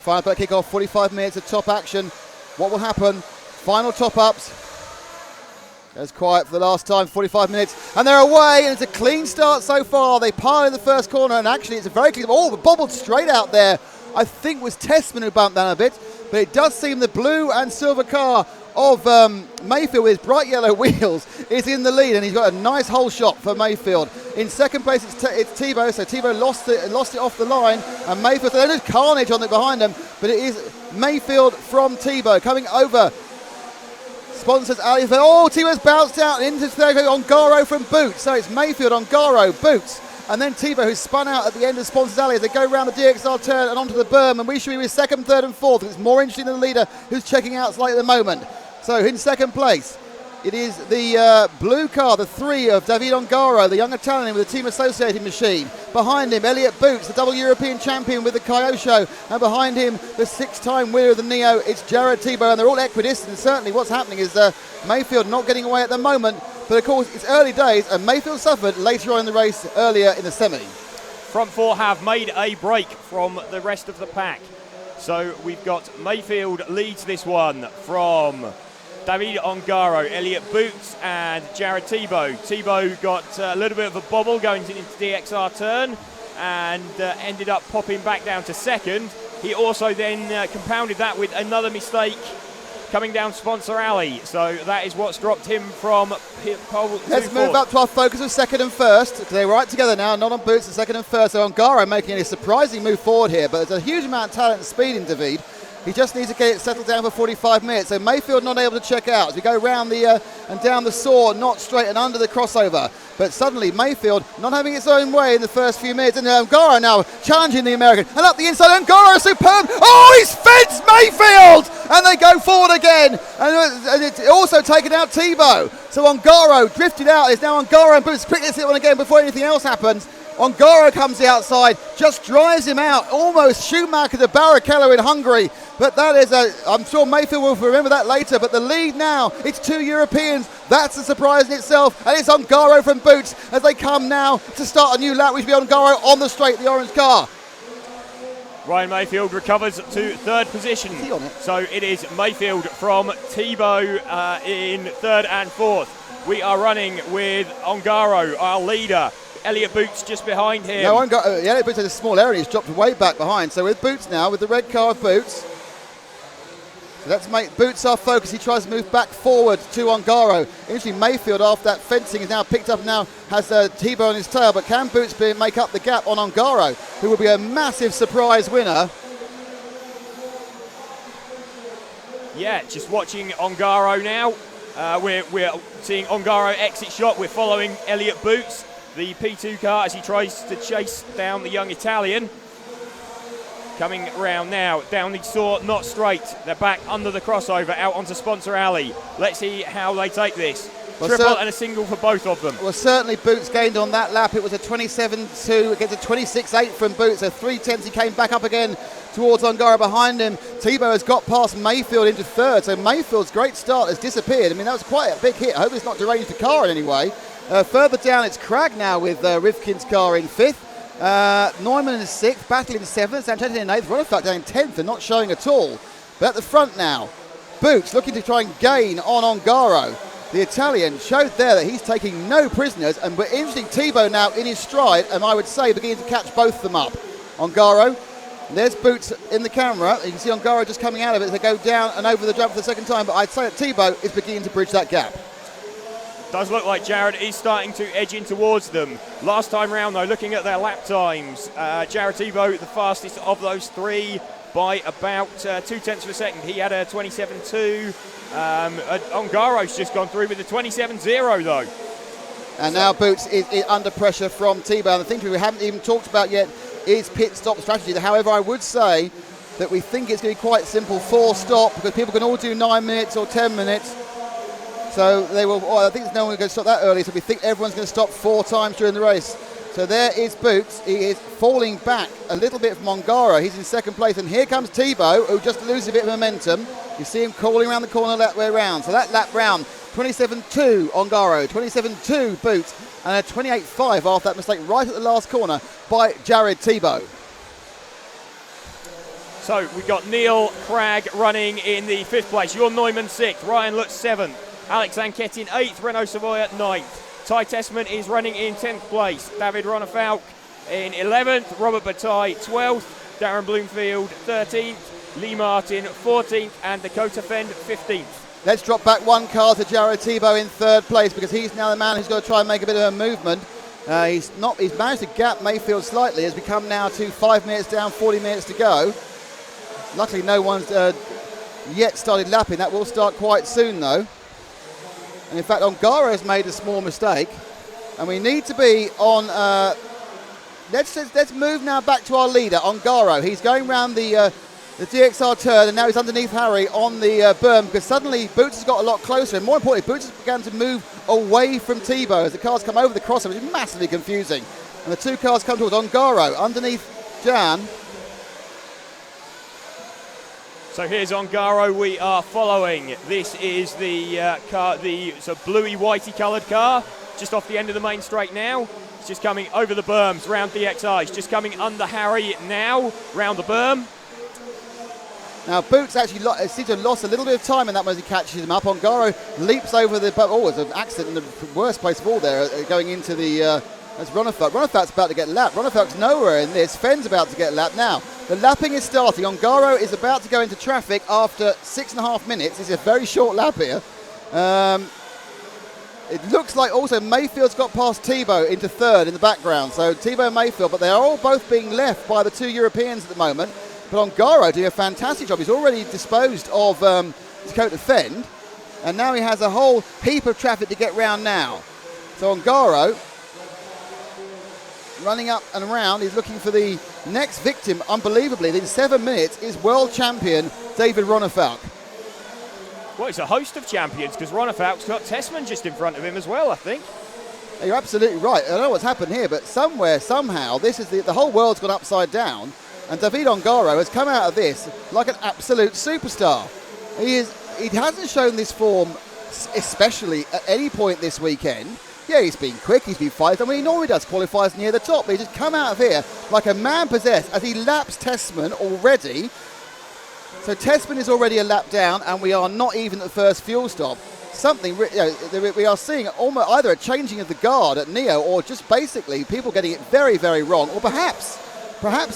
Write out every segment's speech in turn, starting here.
Final play kick-off, 45 minutes of top action. What will happen? Final top-ups. Goes quiet for the last time, 45 minutes. And they're away, and it's a clean start so far. They pile in the first corner, and actually it's a very clean... Oh, bobbled straight out there. I think it was Testman who bumped down a bit. But it does seem the blue and silver car of Mayfield with his bright yellow wheels is in the lead, and he's got a nice hole shot for Mayfield. In second place it's Tebo, so Tebo lost it off the line, and Mayfield, so there's carnage on it behind them, but it is Mayfield from Tebo coming over Sponsors alley. Oh, Tebo's bounced out into third, Ongaro from Boots, so it's Mayfield, Ongaro, Boots, and then Tebo, who's spun out at the end of Sponsors alley as they go around the DXR turn and onto the berm, and we should be with second, third and fourth. It's more interesting than the leader who's checking out slightly at the moment. So in second place, it is the blue car, the 3 of David Ongaro, the young Italian with the team associated machine. Behind him, Elliot Boots, the double European champion with the Kyosho. And behind him, the 6-time winner of the Neo, it's Jared Tebo. And they're all equidistant. Certainly what's happening is Mayfield not getting away at the moment. But of course, it's early days, and Mayfield suffered later on in the race, earlier in the semi. Front four have made a break from the rest of the pack. So we've got Mayfield leads this one from David Ongaro, Elliot Boots and Jared Tebo. Tebo got a little bit of a bobble going into DXR turn and ended up popping back down to second. He also then compounded that with another mistake coming down Sponsor Alley. So that is what's dropped him from pole to Let's move up to our focus of second and first, because they're right together now, not on Boots and second and first. So Ongaro making a surprising move forward here, but there's a huge amount of talent and speed in David. He just needs to get it settled down for 45 minutes. So Mayfield not able to check out as we go round the and down the saw, not straight and under the crossover. But suddenly Mayfield not having its own way in the first few minutes. And Ongaro now challenging the American. And up the inside, Ongaro superb. Oh, he's fenced Mayfield! And they go forward again. And it's also taken out Tebo. So Ongaro drifted out. It's now Ongaro and Boots quickly hit one again before anything else happens. Ongaro comes the outside, just drives him out, almost Schumacher to Barrichello in Hungary. But that is I'm sure Mayfield will remember that later, but the lead now, it's 2 Europeans. That's a surprise in itself, and it's Ongaro from Boots as they come now to start a new lap, which will be Ongaro on the straight, the orange car. Ryan Mayfield recovers to third position. So it is Mayfield from Tebo in third and fourth. We are running with Ongaro, our leader. Elliot Boots just behind him. No, Elliot Boots has a small area. He's dropped way back behind. So with Boots now, with the red car of Boots. So let's make Boots our focus. He tries to move back forward to Ongaro. Interestingly, Mayfield, after that fencing, is now picked up, now has Tebo on his tail. But can Boots make up the gap on Ongaro, who will be a massive surprise winner? Yeah, just watching Ongaro now. We're seeing Ongaro exit shot. We're following Elliot Boots, the P2 car, as he tries to chase down the young Italian. Coming around now, down the saw, not straight. They're back under the crossover, out onto Sponsor Alley. Let's see how they take this. Well, triple and a single for both of them. Well, certainly Boots gained on that lap. It was a 27.2 against a 26.8 from Boots. So 3/10 he came back up again towards Ongaro behind him. Tebo has got past Mayfield into third. So Mayfield's great start has disappeared. I mean, that was quite a big hit. I hope it's not deranged the car in any way. Further down, it's Cragg now with Rivkin's car in fifth. Neumann in sixth, Battle in seventh, Sanchez in eighth, Ronnefalk down in 10th and not showing at all. But at the front now, Boots looking to try and gain on Ongaro. The Italian showed there that he's taking no prisoners, and we're interesting Tebo now in his stride, and I would say beginning to catch both of them up. Ongaro, there's Boots in the camera. You can see Ongaro just coming out of it as they go down and over the jump for the second time, but I'd say that Tebo is beginning to bridge that gap. Does look like Jared is starting to edge in towards them. Last time round, though, looking at their lap times, Jared Tebo, the fastest of those three by about 0.2 of a second. He had a 27.2. Ongaro's just gone through with a 27.0, though. And now Boots is under pressure from Tebo. And the thing we haven't even talked about yet is pit stop strategy. However, I would say that we think it's going to be quite simple, 4-stop, because people can all do 9 minutes or 10 minutes. So they will. I think no one going to stop that early. So we think everyone's going to stop 4 times during the race. So there is Boots. He is falling back a little bit from Ongaro. He's in second place, and here comes Tebo, who just loses a bit of momentum. You see him calling around the corner that way round. So that lap round, 27.2 Ongaro, 27.2 Boots, and a 28.5 after that mistake right at the last corner by Jared Tebo. So we've got Neil Cragg running in the 5th place, Jon Neumann 6th, Ryan Lutz 7th, Alex Zanquetti in 8th, Renaud Savoy at 9th. Ty Tessman is running in 10th place, David Ronefalk in 11th, Robert Bataille 12th, Darren Bloomfield 13th, Lee Martin 14th, and Dakota Fend 15th. Let's drop back one car to Jared Tebo in 3rd place, because he's now the man who's got to try and make a bit of a movement. He's managed to gap Mayfield slightly as we come now to 5 minutes down, 40 minutes to go. Luckily no one's yet started lapping. That will start quite soon though. And in fact Ongaro has made a small mistake, and we need to be on let's move now back to our leader Ongaro. He's going round the DXR turn, and now he's underneath Harry on the berm, because suddenly Boots has got a lot closer, and more importantly Boots has begun to move away from Tebo as the cars come over the crossover, which is massively confusing. And the two cars come towards Ongaro underneath Jan. So here's Ongaro we are following. This is the car, the bluey whitey coloured car, just off the end of the main straight now. It's just coming over the berms, round DXI. It's just coming under Harry now, round the berm. Now Boots actually seems to have lost a little bit of time in that when he catches him up. Ongaro leaps over the... Oh, it's an accident in the worst place of all there, going into the... That's Ronefalk. Ronefalk's about to get lapped. Ronefalk's nowhere in this. Fenn's about to get lapped now. The lapping is starting. Ongaro is about to go into traffic after 6.5 minutes. This is a very short lap here. It looks like also Mayfield's got past Tebo into 3rd in the background. So Tebo and Mayfield, but they are all both being left by the 2 Europeans at the moment. But Ongaro doing a fantastic job. He's already disposed of Dakota Fend, and now he has a whole heap of traffic to get round now. So Ongaro running up and around. He's looking for the next victim. Unbelievably, in 7 minutes is world champion David Ronefalk. Well, it's a host of champions, because Ronefalk's got Tessman just in front of him as well, I think. You're absolutely right. I don't know what's happened here, but somewhere, somehow, this is the whole world's gone upside down, and David Ongaro has come out of this like an absolute superstar. He hasn't shown this form, especially at any point this weekend. Yeah, he's been quick, he's been fast. I mean, he normally does qualifiers near the top, but he's just come out of here like a man possessed as he laps Tessman already. So Tessman is already a lap down, and we are not even at the first fuel stop. We are seeing almost either a changing of the guard at Neo, or just basically people getting it very, very wrong, or perhaps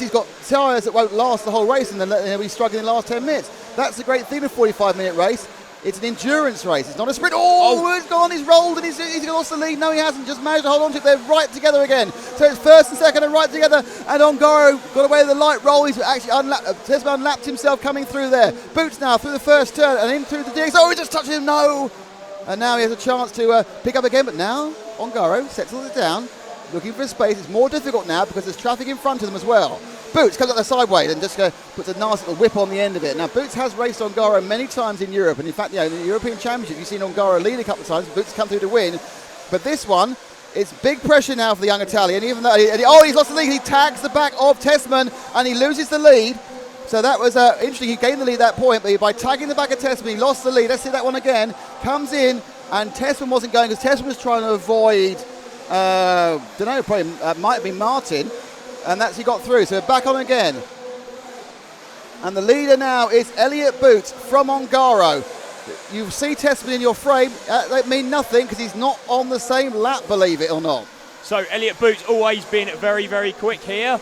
he's got tyres that won't last the whole race and then he'll be struggling in the last 10 minutes. That's the great thing of a 45-minute race. It's an endurance race. It's not a sprint. Oh, he's gone. He's rolled, and he's lost the lead. No, he hasn't. Just managed to hold on to it. They're right together again. So it's 1st and 2nd and right together. And Ongaro got away with the light roll. He's actually unlapped himself coming through there. Boots now through the first turn and in through the DX. Oh, he just touched him. No. And now he has a chance to pick up again. But now Ongaro settles it down, looking for space. It's more difficult now because there's traffic in front of them as well. Boots comes up the sideways and just puts a nice little whip on the end of it. Now, Boots has raced Ongaro many times in Europe, and in fact, in the European Championship, you've seen Ongaro lead a couple of times. Boots come through to win, but this one, it's big pressure now for the young Italian. Even though he's lost the lead, he tags the back of Tessman and he loses the lead. So that was interesting. He gained the lead at that point, but by tagging the back of Tessman, he lost the lead. Let's see that one again. Comes in, and Tessman wasn't going because Tessman was trying to avoid. Probably might have been Martin. And that's he got through, so back on again. And the leader now is Elliot Boots from Ongaro. You see Tessman in your frame, that means nothing because he's not on the same lap, believe it or not. So Elliot Boots always been very, very quick here.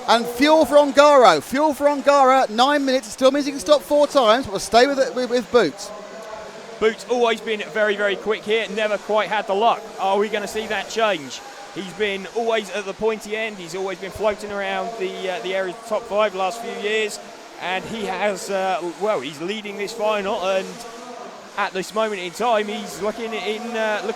And fuel for Ongaro. Fuel for Ongaro at 9 minutes. It still means he can stop 4 times, but we'll stay with Boots. Boots always been very, very quick here, never quite had the luck. Are we going to see that change? He's been always at the pointy end. He's always been floating around the area of the top 5 the last few years. And he has, he's leading this final. And at this moment in time, he's looking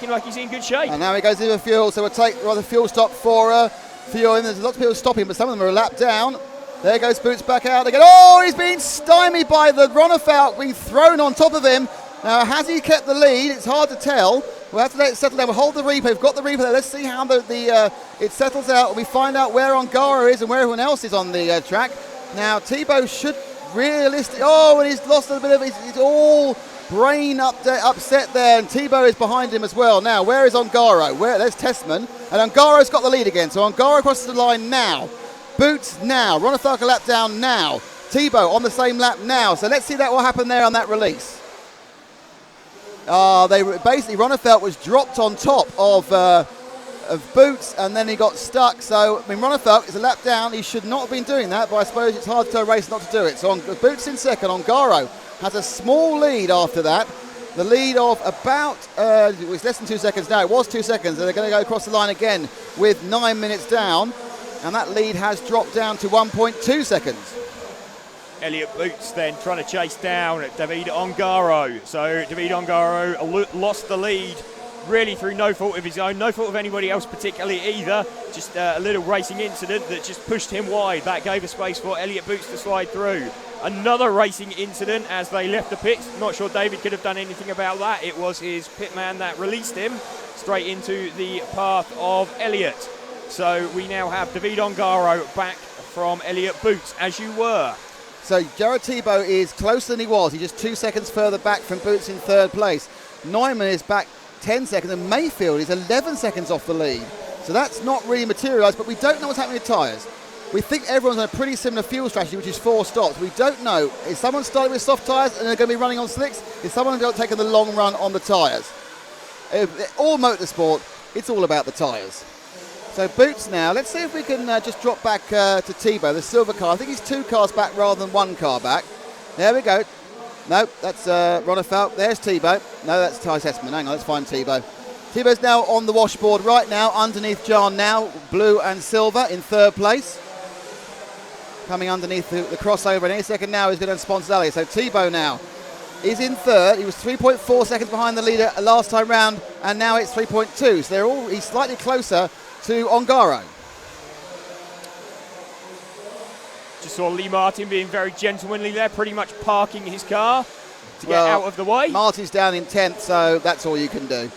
like he's in good shape. And now he goes into fuel. So we'll take the fuel stop for fuel. There's lots of people stopping, but some of them are a lap down. There goes Boots back out again. Oh, he's been stymied by the Ronefalk, being thrown on top of him. Now, has he kept the lead? It's hard to tell. We'll have to let it settle down. We'll hold the replay. We've got the replay there. Let's see how it settles out. We find out where Ongaro is and where everyone else is on the track. Now, Tebo should realistically... Oh, and he's lost a bit of... He's all brain upset there, and Tebo is behind him as well. Now, where is Ongaro? There's Tessman, and Ongaro's got the lead again. So Ongaro crosses the line now. Boots now. Ronefalk a lap down now. Tebo on the same lap now. So let's see what will happen there on that release. Basically, Ronnefeld was dropped on top of Boots, and then he got stuck. So, I mean, Ronnefeld is a lap down. He should not have been doing that, but I suppose it's hard to tell a race not to do it. So, Boots in second. Ongaro has a small lead after that. The lead of about, it's less than 2 seconds now. It was 2 seconds. They're going to go across the line again with 9 minutes down. And that lead has dropped down to 1.2 seconds. Elliot Boots then trying to chase down David Ongaro. So David Ongaro lost the lead really through no fault of his own, no fault of anybody else particularly either. Just a little racing incident that just pushed him wide. That gave a space for Elliot Boots to slide through. Another racing incident as they left the pits. Not sure David could have done anything about that. It was his pit man that released him straight into the path of Elliot. So we now have David Ongaro back from Elliot Boots, as you were. So Jared Tebo is closer than he was. He's just 2 seconds further back from Boots in third place. Neumann is back 10 seconds, and Mayfield is 11 seconds off the lead. So that's not really materialised, but we don't know what's happening with tyres. We think everyone's on a pretty similar fuel strategy, which is 4 stops. We don't know. Is someone starting with soft tyres and they're going to be running on slicks? Is someone taking the long run on the tyres? All motorsport, it's all about the tyres. So Boots now, let's see if we can just drop back to Tebo, the silver car. I think he's 2 cars back rather than 1 car back. There we go. No, that's Ronnefeld. There's Tebo. No, that's Ty Hessman. Hang on, let's find Tebo. Tebo's now on the washboard right now, underneath John now, blue and silver in third place. Coming underneath the crossover, and any second now he's going to sponsor Elliott. So Tebo now is in third. He was 3.4 seconds behind the leader last time round, and now it's 3.2. So he's slightly closer to Ongaro. Just saw Lee Martin being very gentlemanly there, pretty much parking his car to get out of the way. Martin's down in 10th, so that's all you can do.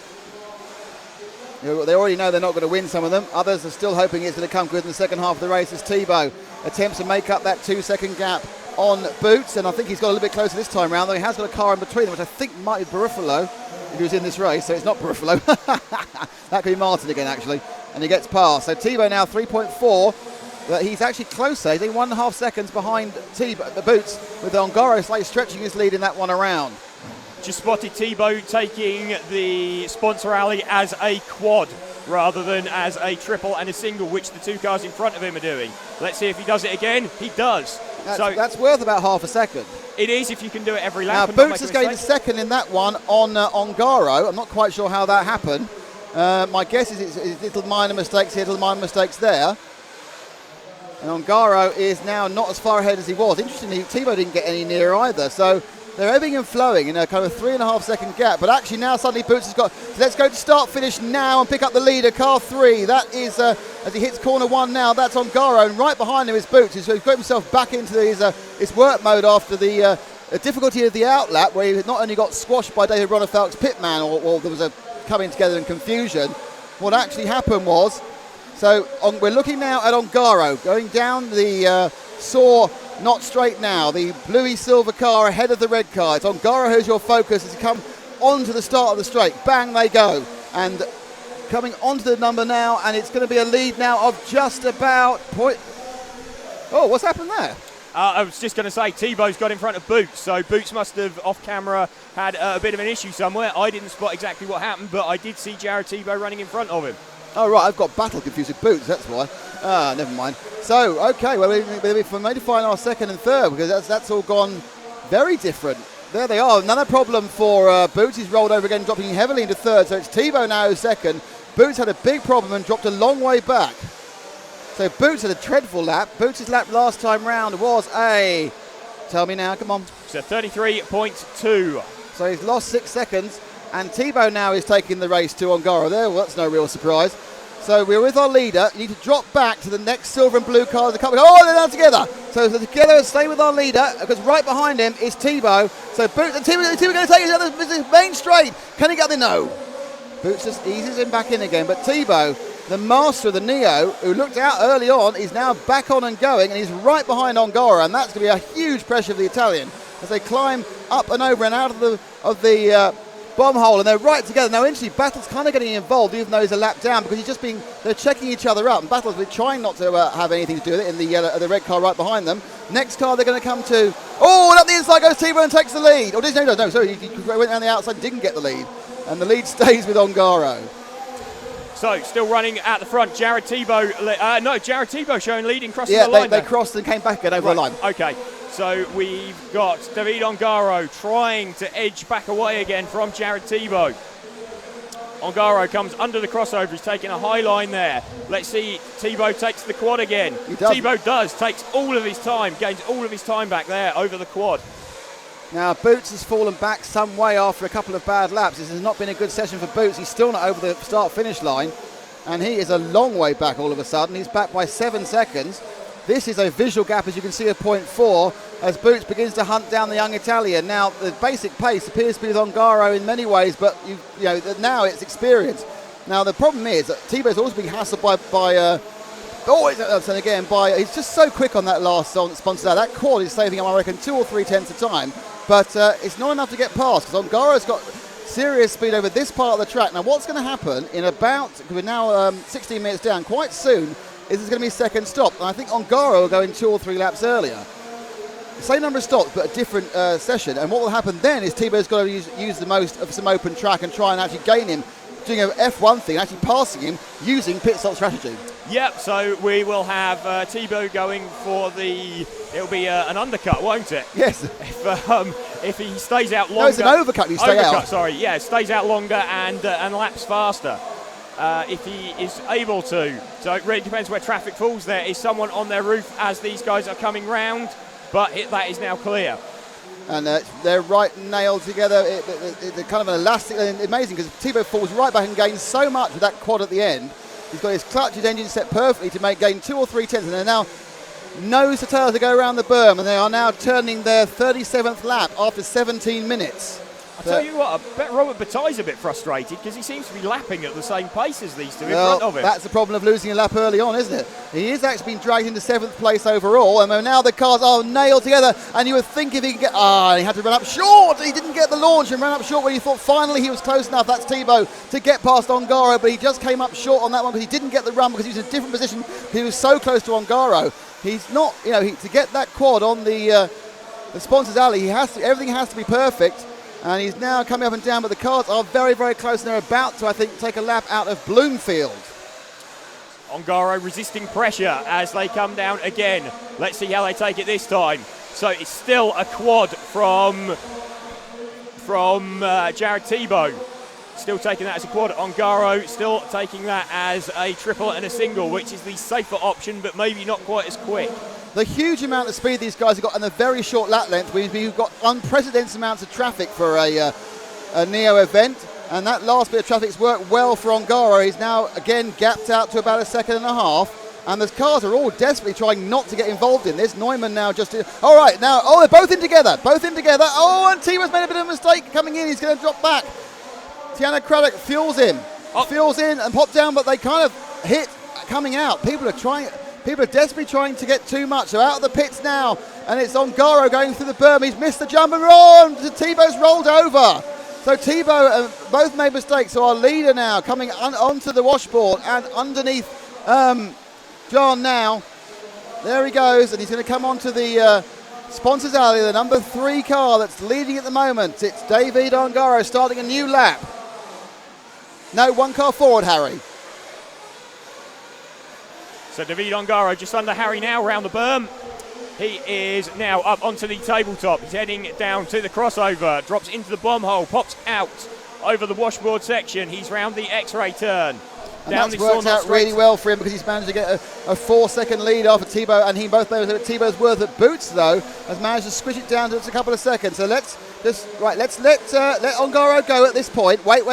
They already know they're not going to win, some of them. Others are still hoping it's going to come good in the second half of the race as Tebo attempts to make up that 2-second gap on Boots, and I think he's got a little bit closer this time round, though he has got a car in between them, which I think might be Barufalo if he was in this race, so it's not Barufalo. That could be Martin again, actually, and he gets past. So Tebo now 3.4, but he's actually closer. He's only 1.5 seconds behind Boots, with Ongaro slightly stretching his lead in that one around. Just spotted Tebo taking the sponsor alley as a quad rather than as a triple and a single, which the 2 cars in front of him are doing. Let's see if he does it again. He does. That's worth about half a second. It is if you can do it every lap. Now, Boots is going to second in that one on Ongaro. I'm not quite sure how that happened. My guess is it's little minor mistakes here, little minor mistakes there. And Ongaro is now not as far ahead as he was. Interestingly, Tebo didn't get any nearer either. So they're ebbing and flowing in a kind of 3.5 second gap. But actually now suddenly Boots has got, let's go to start finish now and pick up the leader, car 3. That is, as he hits corner 1 now, that's Ongaro. And right behind him is Boots. So he's got himself back into his work mode after the difficulty of the outlap, where he not only got squashed by David Ronnefeld's pit man, or there was a coming together in confusion. What actually happened was, so we're looking now at Ongaro going down the Saw, not straight now, the bluey silver car ahead of the red car. It's Ongaro who's your focus as you come onto the start of the straight. Bang, they go. And coming onto the number now, and it's going to be a lead now of just about Oh, what's happened there? I was just going to say, Tebo's got in front of Boots, so Boots must have, off camera, had a bit of an issue somewhere. I didn't spot exactly what happened, but I did see Jared Tebo running in front of him. Oh, right, I've got battle confused with Boots, that's why. Never mind. So, okay, well, we may find our second and third, because that's all gone very different. There they are. Another problem for Boots. He's rolled over again, dropping heavily into third, so it's Tebo now who's second. Boots had a big problem and dropped a long way back. So Boots had a dreadful lap. Boots' lap last time round was a... Tell me now, come on. It's a 33.2. So he's lost 6 seconds. And Tebo now is taking the race to Ongaro there. Well, that's no real surprise. So we're with our leader. You need to drop back to the next silver and blue car. Oh, they're now together. So they're together, stay with our leader, because right behind him is Tebo. So Boots and Tebo going to take his main straight. Can he get there? No. Boots just eases him back in again. But Tebo, the master of the Neo, who looked out early on, is now back on and going, and he's right behind Ongaro, and that's going to be a huge pressure for the Italian as they climb up and over and out of the bomb hole, and they're right together. Now, interestingly, Battle's kind of getting involved, even though he's a lap down, because they're checking each other up, and Battle's been trying not to have anything to do with it in the red car right behind them. Next car they're going to come to. Oh, and up the inside goes Tebo and takes the lead. Oh, no, sorry, he went down the outside and didn't get the lead. And the lead stays with Ongaro. So, still running at the front, Jared Tebo. Jared Tebo showing leading, crossing the line. Yeah, they crossed and came back again over the line. Okay, so we've got David Ongaro trying to edge back away again from Jared Tebo. Ongaro comes under the crossover. He's taking a high line there. Let's see, Tebo takes the quad again. Tebo takes all of his time, gains all of his time back there over the quad. Now, Boots has fallen back some way after a couple of bad laps. This has not been a good session for Boots. He's still not over the start-finish line, and he is a long way back all of a sudden. He's back by 7 seconds. This is a visual gap, as you can see, of 0.4, as Boots begins to hunt down the young Italian. Now, the basic pace appears to be with Ongaro in many ways, but now it's experience. Now, the problem is that Tebo's always being hassled he's just so quick on that last sponsor. That quad is saving him, I reckon, 2 or 3 tenths of time. But it's not enough to get past, because Ongaro's got serious speed over this part of the track. Now, what's going to happen in about, we're now 16 minutes down, quite soon, is there's going to be a second stop. And I think Ongaro will go in 2 or 3 laps earlier. The same number of stops, but a different session. And what will happen then is Tebo's got to use the most of some open track and try and actually gain him, doing an F1 thing, actually passing him using pit stop strategy. Yep, so we will have Tebo going for it'll be an undercut, won't it? Yes. If he stays out longer. No, it's an overcut. You stay out. Sorry, yeah, stays out longer and laps faster. If he is able to. So it really depends where traffic falls. There is someone on their roof as these guys are coming round, but that is now clear. And they're right nailed together. It's kind of an elastic, amazing, because Tebo falls right back and gains so much with that quad at the end. He's got his clutch, his engine set perfectly to gain 2 or 3 tenths, and they're now nose to tail to go around the berm, and they are now turning their 37th lap after 17 minutes. I tell you what, I bet Robert Bataille's a bit frustrated because he seems to be lapping at the same pace as these two in front of him. That's the problem of losing a lap early on, isn't it? He is actually been dragged into 7th place overall, and now the cars are nailed together, and you would think if he could get... he had to run up short! He didn't get the launch and ran up short when he thought finally he was close enough, that's Tebo, to get past Ongaro, but he just came up short on that one because he didn't get the run because he was in a different position. He was so close to Ongaro. He's not, to get that quad on the sponsors alley, everything has to be perfect. And he's now coming up and down, but the cars are very, very close, and they're about to, I think, take a lap out of Bloomfield. Ongaro resisting pressure as they come down again. Let's see how they take it this time. So it's still a quad from Jared Tebo. Still taking that as a quad. Ongaro still taking that as a triple and a single, which is the safer option, but maybe not quite as quick. The huge amount of speed these guys have got and the very short lap length. We've got unprecedented amounts of traffic for a Neo event, and that last bit of traffic's worked well for Ongaro. He's now again gapped out to about 1.5 seconds, and the cars are all desperately trying not to get involved in this. Neumann now just... they're both in together. Oh, and Tebo's made a bit of a mistake coming in. He's going to drop back. Tiana Craddock fuels in and pop down, but they kind of hit coming out. People are desperately trying to get too much. So out of the pits now, and it's Ongaro going through the berm. He's missed the jump and Tebo's rolled over. So Tebo both made mistakes. So our leader now coming onto the washboard and underneath John now. There he goes, and he's going to come onto the sponsors alley, the number 3 car that's leading at the moment. It's David Ongaro starting a new lap. No, 1 car forward, Harry. So David Ongaro just under Harry now, around the berm. He is now up onto the tabletop. He's heading down to the crossover, drops into the bomb hole, pops out over the washboard section. He's round the X-ray turn. And that's worked out really well for him because he's managed to get a 4-second lead off of Tebo, and he both knows that Tebo's worth at Boots, though, has managed to squish it down to just a couple of seconds. So let's let Ongaro go at this point. Wait.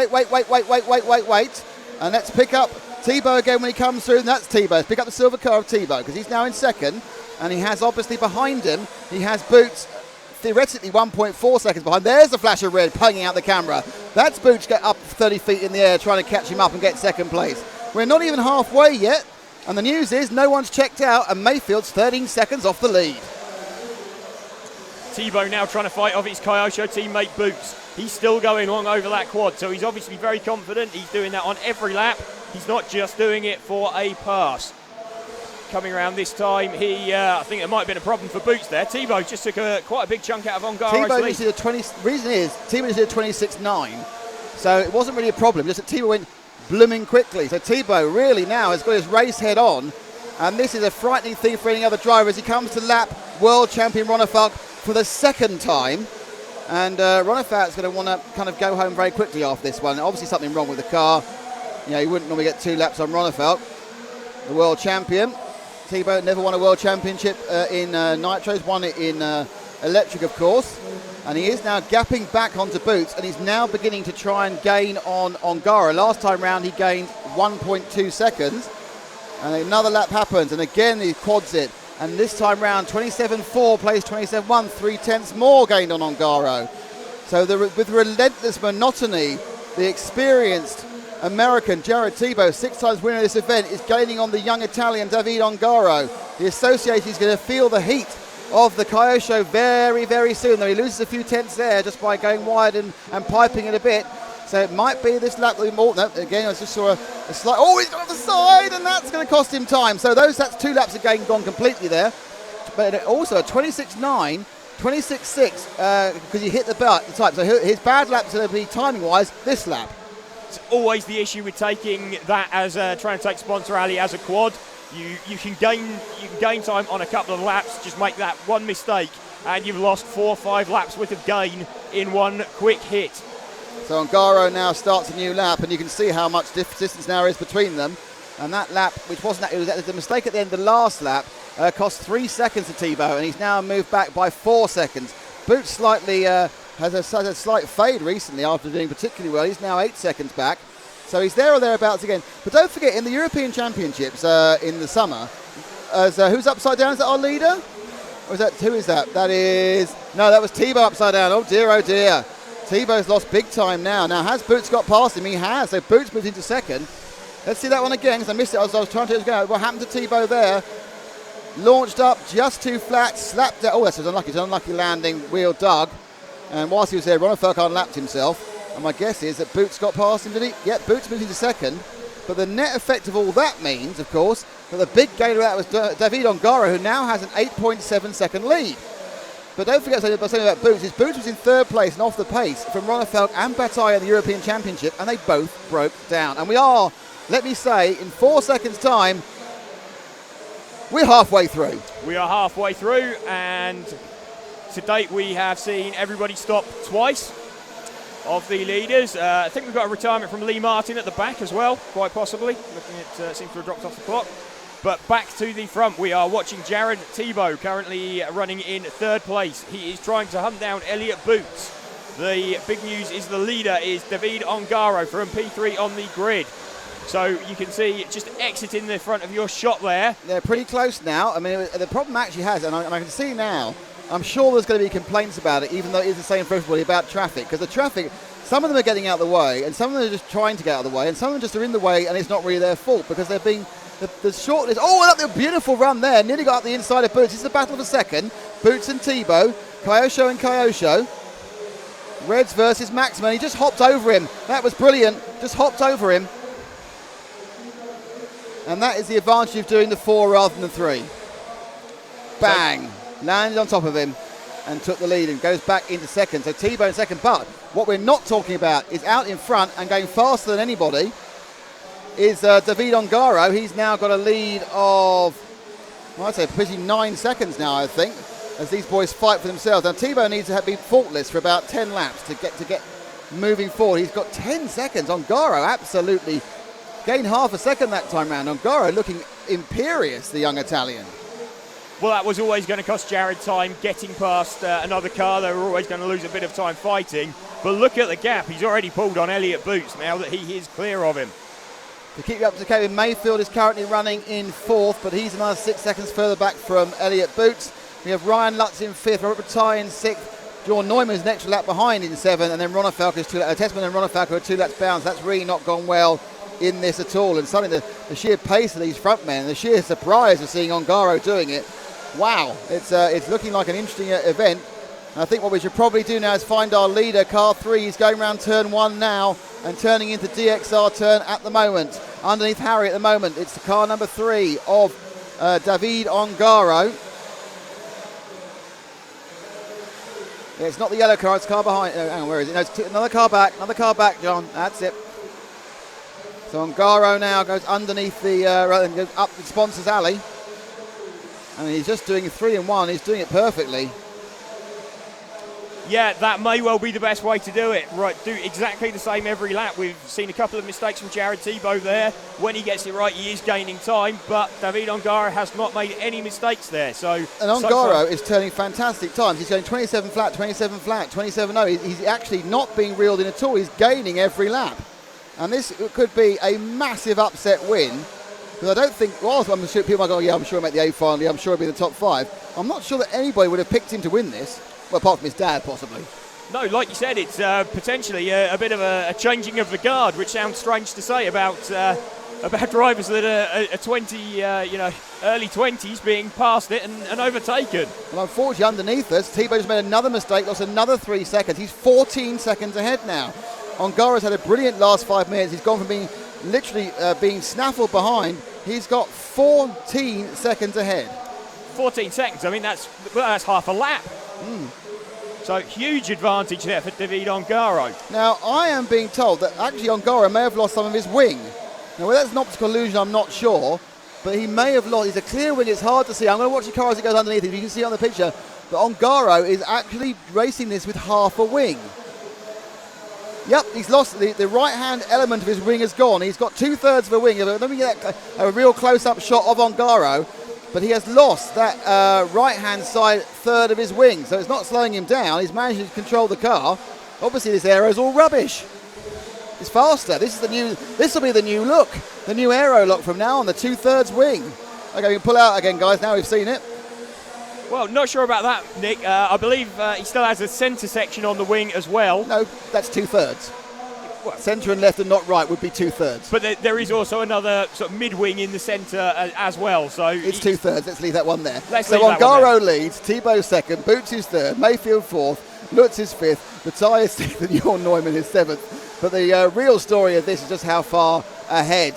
And let's pick up Tebo again when he comes through, and that's Tebo. Let's pick up the silver car of Tebo because he's now in second, and he has obviously behind him, he has Boots theoretically 1.4 seconds behind. There's the flash of red punging out the camera. That's Boots get up 30 feet in the air trying to catch him up and get second place. We're not even halfway yet, and the news is no one's checked out, and Mayfield's 13 seconds off the lead. Tebo now trying to fight off his Kyosho teammate Boots. He's still going long over that quad, so he's obviously very confident. He's doing that on every lap. He's not just doing it for a pass. coming around this time. I think there might have been a problem for Boots there. Tebo just took quite a big chunk out of Ongaro's lead. Tebo did reason is, Tebo did a 26.9, so it wasn't really a problem, just that Tebo went blooming quickly. So Tebo really now has got his race head on, and this is a frightening thing for any other driver as he comes to lap world champion Ronefalk for the second time. And Ronefalk's going to want to kind of go home very quickly after this one. Obviously something wrong with the car. You know, you wouldn't normally get 2 laps on Ronefalk, the world champion. Tebo never won a world championship in nitros, won it in electric, of course. And he is now gapping back onto Boots, and he's now beginning to try and gain on Ongaro. Last time round he gained 1.2 seconds, and another lap happens, and again he quads it. And this time round, 27.4 plays 27.1, 0.3 more gained on Ongaro. So with relentless monotony, the experienced American Jared Tebo, 6 times winner of this event, is gaining on the young Italian David Ongaro. The association is going to feel the heat of the Kyosho very, very soon, though he loses a few tenths there just by going wide and piping it a bit. So it might be this lap that we more. No, again, I just saw a slight. Oh, he's got on the side, and that's going to cost him time. So that's 2 laps again gone completely there. But also a 26.9, 26.6 because he hit the belt at the time. So his bad lap's going to be timing-wise this lap. It's always the issue with taking that as trying to take Sponsor Alley as a quad. You can gain time on a couple of laps. Just make that one mistake, and you've lost 4 or 5 laps worth of gain in one quick hit. So Ongaro now starts a new lap, and you can see how much distance now is between them. And that lap, which wasn't that, it was the mistake at the end of the last lap, cost 3 seconds to Tebo, and he's now moved back by 4 seconds. Boots slightly has a slight fade recently after doing particularly well. He's now 8 seconds back, so he's there or thereabouts again. But don't forget, in the European Championships in the summer, who's upside down? Is that our leader? Or is that, who is that? That was Tebo upside down. Oh dear. Tebo's lost big time now. Now, has Boots got past him? He has. So Boots moved into second. Let's see that one again, because I missed it as I was trying to go. What happened to Tebo there? Launched up just too flat, slapped down. Oh, that's unlucky. It's an unlucky landing, wheel dug. And whilst he was there, Ronefalk unlapped himself. And my guess is that Boots got past him, did he? Yep, Boots moved into second. But the net effect of all that means, of course, that the big gainer of that was David Ongaro, who now has an 8.7 second lead. But don't forget something about Boots. Boots was in 3rd place and off the pace from Ronefalk and Bataille in the European Championship, and they both broke down. And we are, let me say, in 4 seconds' time, we're halfway through. We are halfway through, and to date we have seen everybody stop twice of the leaders. I think we've got a retirement from Lee Martin at the back as well, quite possibly. Looking at seems to have dropped off the clock. But back to the front, we are watching Jared Tebo currently running in 3rd place. He is trying to hunt down Elliot Boots. The big news is the leader is David Ongaro from P3 on the grid. So you can see just exiting the front of your shot there. They're pretty close now. I mean, the problem actually has, and I can see now, I'm sure there's going to be complaints about it, even though it is the same for everybody, about traffic. Because the traffic, some of them are getting out of the way, and some of them are just trying to get out of the way, and some of them just are in the way, and it's not really their fault, because they're being... The short is, oh, look, a beautiful run there. Nearly got up the inside of Boots. It's the battle of a second. Boots and Tebo, Kyosho and Kyosho. Reds versus Maxman. He just hopped over him. That was brilliant. Just hopped over him. And that is the advantage of doing the 4 rather than the 3. Bang. Landed on top of him and took the lead and goes back into second. So Tebo in second. But what we're not talking about is out in front and going faster than anybody is David Ongaro. He's now got a lead of, well, I'd say pretty 9 seconds now, I think, as these boys fight for themselves. Now Tebo needs to be faultless for about 10 laps to get moving forward. He's got 10 seconds. Ongaro absolutely gained half a second that time round. Ongaro looking imperious, the young Italian. Well, that was always going to cost Jared time getting past another car. They were always going to lose a bit of time fighting. But look at the gap. He's already pulled on Elliot Boots now that he is clear of him. To keep you up to Kevin Mayfield is currently running in 4th, but he's another 6 seconds further back from Elliot Boots. We have Ryan Lutz in 5th, Robert Bataille in 6th, John Neumann is an extra lap behind in 7th, and then Ronefalk is Tesman and Ronefalk are 2 laps bound. That's really not gone well in this at all. And suddenly the sheer pace of these front men, the sheer surprise of seeing Ongaro doing it, wow, it's looking like an interesting event. And I think what we should probably do now is find our leader. Car 3 is going around turn 1 now and turning into DXR turn at the moment. Underneath Harry at the moment, it's the car number 3 of David Ongaro. Yeah, it's not the yellow car, it's the car behind. Hang on, where is it? No, it's another car back, John. That's it. So Ongaro now goes underneath the, rather than goes up the sponsor's alley. And he's just doing 3 and 1. He's doing it perfectly. Yeah, that may well be the best way to do it. Right, do exactly the same every lap. We've seen a couple of mistakes from Jared Tebo there. When he gets it right, he is gaining time, but David Ongaro has not made any mistakes there. And Ongaro is turning fantastic times. He's going 27 flat, 27 flat, 27.0. He's actually not being reeled in at all. He's gaining every lap. And this could be a massive upset win. Because I don't think, well, I'm sure people might go, yeah, I'm sure he'll make the A final, I'm sure he'll be in the top 5. I'm not sure that anybody would have picked him to win this. Well, apart from his dad, possibly. No, like you said, it's potentially a bit of a changing of the guard, which sounds strange to say about drivers that are 20, early 20s being past it and overtaken. Well, unfortunately, underneath us, Tebo's made another mistake, lost another 3 seconds. He's 14 seconds ahead now. Ongaro's had a brilliant last 5 minutes. He's gone from being literally being snaffled behind. He's got 14 seconds ahead. 14 seconds. I mean, that's half a lap. So huge advantage there for David Ongaro. Now, I am being told that actually Ongaro may have lost some of his wing. Now, whether that's an optical illusion, I'm not sure, but he may have lost. He's a clear wing, it's hard to see. I'm going to watch the car as it goes underneath him. You can see on the picture that Ongaro is actually racing this with half a wing. Yep, he's lost the right-hand element of his wing has gone. He's got 2/3 of a wing. Let me get a real close-up shot of Ongaro. But he has lost that right-hand side third of his wing, so it's not slowing him down. He's managed to control the car. Obviously, this aero is all rubbish. It's faster. This will be the new look, the new aero look from now on. The 2/3 wing. Okay, we can pull out again, guys. Now we've seen it. Well, not sure about that, Nick. I believe he still has a centre section on the wing as well. No, that's 2/3. Centre and left and not right would be 2/3. But there is also another sort of mid-wing in the centre as well. So it's 2/3. Let's leave that one there. So Ongaro leads, Tebo second, Boots is third, Mayfield fourth, Lutz is fifth, Matthias is sixth, and Jorn Neumann is seventh. But the real story of this is just how far ahead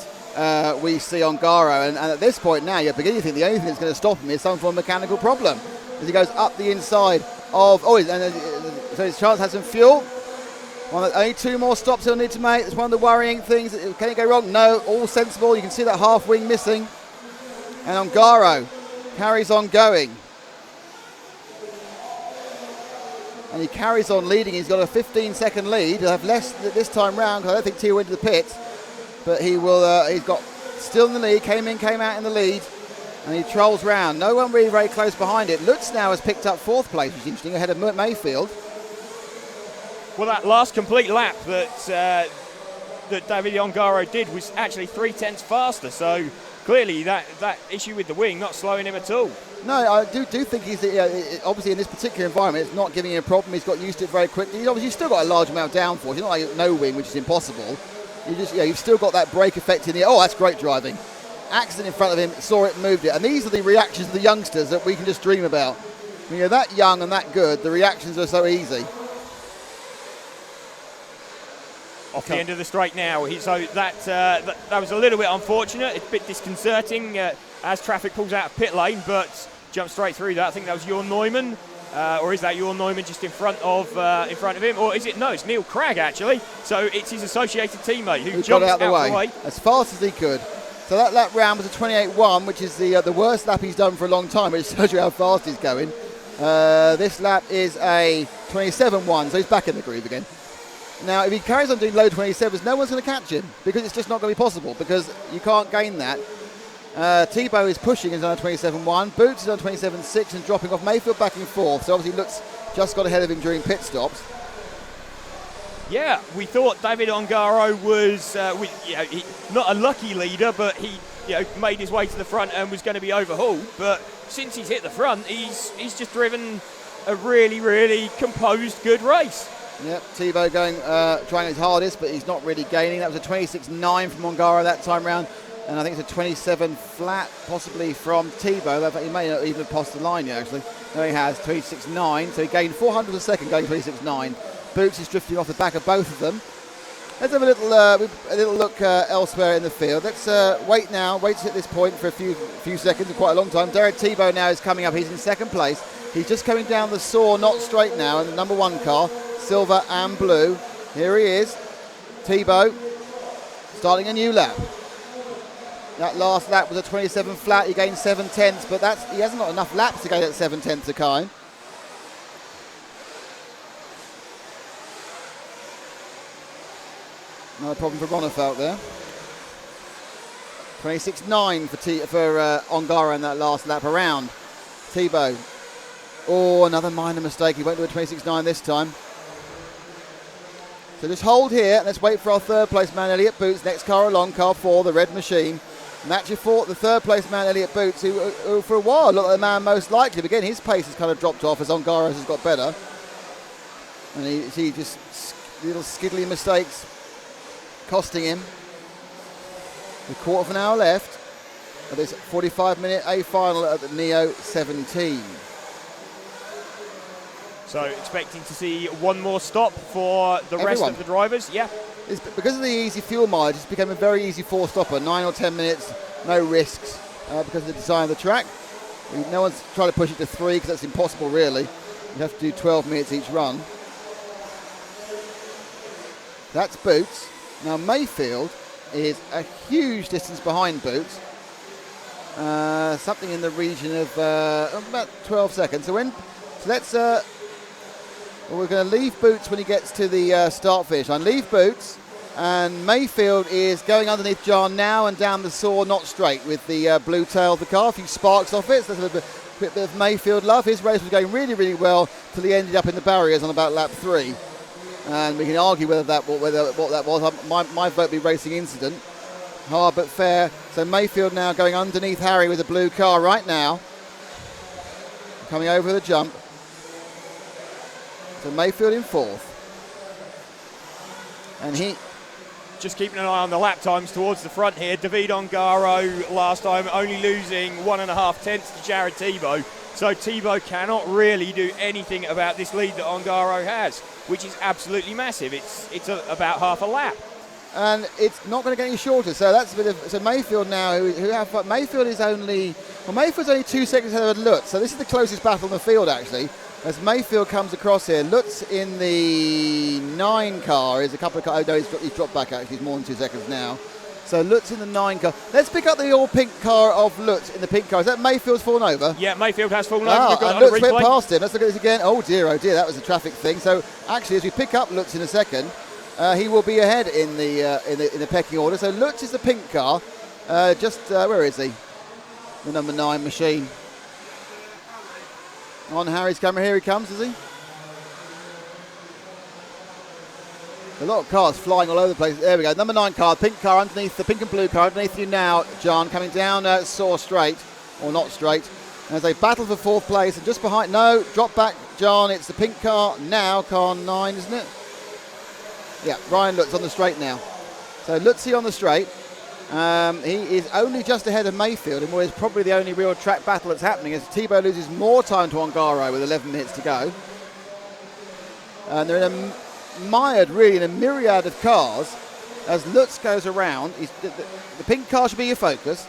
we see Ongaro. And at this point now, you're beginning to think the only thing that's going to stop him is some form of mechanical problem. As he goes up the inside of... so his chance has some fuel. Only 2 more stops he'll need to make. It's one of the worrying things. Can it go wrong? No, all sensible. You can see that half wing missing. And Ongaro carries on going. And he carries on leading. He's got a 15-second lead. He'll have less this time round because I don't think Teo went to the pits. But he will. He's got still in the lead. Came out in the lead. And he trolls round. No one really very close behind it. Lutz now has picked up 4th place, which is interesting, ahead of Mayfield. Well, that last complete lap that David Ongaro did was actually 0.3 faster. So clearly that issue with the wing not slowing him at all. No, I do think he's obviously in this particular environment it's not giving him a problem. He's got used to it very quickly. He's obviously still got a large amount of downforce. It's not like no wing, which is impossible. You've still got that brake effect in the. Oh, that's great driving. Accident in front of him, saw it, moved it, and these are the reactions of the youngsters that we can just dream about. When you're that young and that good, the reactions are so easy. Off the end of the straight now. So that was a little bit unfortunate. It's a bit disconcerting as traffic pulls out of pit lane, but jumped straight through that. I think that was Jorn Neumann, or is that Jorn Neumann just in front of him, or is it? No, it's Neil Cragg actually. So it's his associated teammate who jumped out the way as fast as he could. So that lap round was a 28.1, which is the worst lap he's done for a long time. It shows you how fast he's going. This lap is a 27.1, so he's back in the groove again. Now, if he carries on doing low 27s, no one's going to catch him because it's just not going to be possible because you can't gain that. Tebo is pushing, is on 27.1. Boots is on 27.6 and dropping off. Mayfield back in 4th, so obviously Lutz just got ahead of him during pit stops. Yeah, we thought David Ongaro was not a lucky leader, but he made his way to the front and was going to be overhauled. But since he's hit the front, he's just driven a really, really composed, good race. Yep, Tebo going, trying his hardest, but he's not really gaining. That was a 26.9 from Ongaro that time round, and I think it's a 27 flat, possibly from Tebo. He may not even have passed the line yet, actually. No, he has, 26.9, so he gained 400 a second going 26.9. Boots is drifting off the back of both of them. Let's have a little look elsewhere in the field. Let's wait at this point for a few seconds, quite a long time. Derek Tebo now is coming up. He's in second place. He's just coming down the saw, not straight now, in the number 1 car, silver and blue. Here he is, Tebo, starting a new lap. That last lap was a 27 flat. He gained 7/10, but he hasn't got enough laps to gain at 7/10 a kind. Another problem for Ronefelt there. 26.9 for Ongaro in that last lap around. Tebo. Oh, another minor mistake. He won't do a 26.9 this time. So just hold here. Let's wait for our third place man, Elliot Boots. Next car along, car 4, the red machine. And actually for the third place man, Elliot Boots, who for a while looked like the man most likely. But again, his pace has kind of dropped off as Ongaro's has got better. And he just little skiddly mistakes costing him. A quarter of an hour left of this 45-minute A final at the Neo 17. So expecting to see one more stop for the rest of the drivers. Yeah. It's because of the easy fuel mileage, it's become a very easy 4-stopper. 9 or 10 minutes, no risks because of the design of the track. No one's trying to push it to 3 because that's impossible really. You have to do 12 minutes each run. That's Boots. Now Mayfield is a huge distance behind Boots. Something in the region of about 12 seconds. So we're going to leave Boots when he gets to the start finish line. Leave Boots, and Mayfield is going underneath John now and down the saw, not straight, with the blue tail of the car. A few sparks off it, so there's a bit of Mayfield love. His race was going really, really well till he ended up in the barriers on about lap 3. And we can argue what that was. My vote would be racing incident. Hard but fair. So Mayfield now going underneath Harry with a blue car right now. Coming over the jump. So Mayfield in 4th. And he... Just keeping an eye on the lap times towards the front here. David Ongaro last time only losing 1.5 tenths to Jared Tebo. So Tebo cannot really do anything about this lead that Ongaro has, which is absolutely massive. It's about half a lap. And it's not going to get any shorter. So that's a bit of... So Mayfield now, Mayfield is only... Well, Mayfield's only 2 seconds ahead of Lutz. So this is the closest battle in the field, actually. As Mayfield comes across here, Lutz in the 9 car is a couple of cars. Oh, no, he's dropped back actually. He's more than 2 seconds now. So Lutz in the 9 car. Let's pick up the all pink car of Lutz in the pink car. Is that Mayfield's fallen over? Yeah, Mayfield has fallen over. We've got and Lutz went past him. Let's look at this again. Oh dear, that was a traffic thing. So actually, as we pick up Lutz in a second, he will be ahead in the pecking order. So Lutz is the pink car. Where is he? The number 9 machine. On Harry's camera, here he comes, is he? A lot of cars flying all over the place. There we go, number 9 car, pink car underneath, the pink and blue car underneath you now, John, coming down saw straight, or not straight. As they battle for 4th place, and just behind, no, drop back, John, it's the pink car now, car 9, isn't it? Yeah, Ryan Lutz on the straight now. So Lutzy on the straight. He is only just ahead of Mayfield in what is probably the only real track battle that's happening as Tebo loses more time to Ongaro with 11 minutes to go. And they're in a myriad of cars as Lutz goes around. The pink car should be your focus,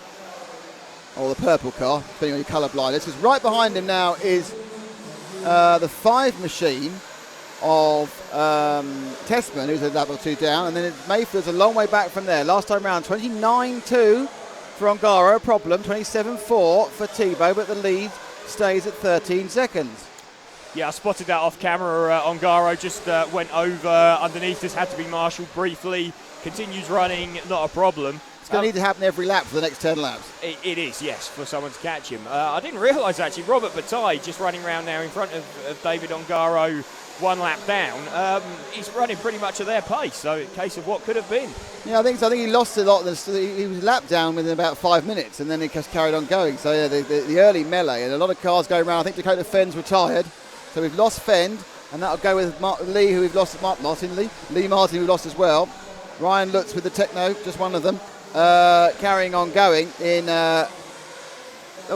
or the purple car, depending on your colour blindness, because right behind him now is the 5 machine of Tessman, who's a level 2 down, and then Mayfield's a long way back from there. Last time round, 29.2 for Ongaro, problem, 27.4 for Tebo, but the lead stays at 13 seconds. Yeah, I spotted that off camera. Ongaro just went over underneath, just had to be marshalled briefly, continues running, not a problem. It's going to need to happen every lap for the next 10 laps. It is, yes, for someone to catch him. I didn't realise, actually, Robert Bataille just running around now in front of David Ongaro, 1 lap down. He's running pretty much at their pace, so a case of what could have been. Yeah, I think so. I think he lost a lot. He was lapped down within about 5 minutes, and then he just carried on going. So yeah, the early melee, and a lot of cars going around. I think Dakota Fenn's retired, so we've lost Fenn, and that'll go with Lee, who we've lost. Lee Martin, who we lost as well. Ryan Lutz with the Techno, just one of them, carrying on going.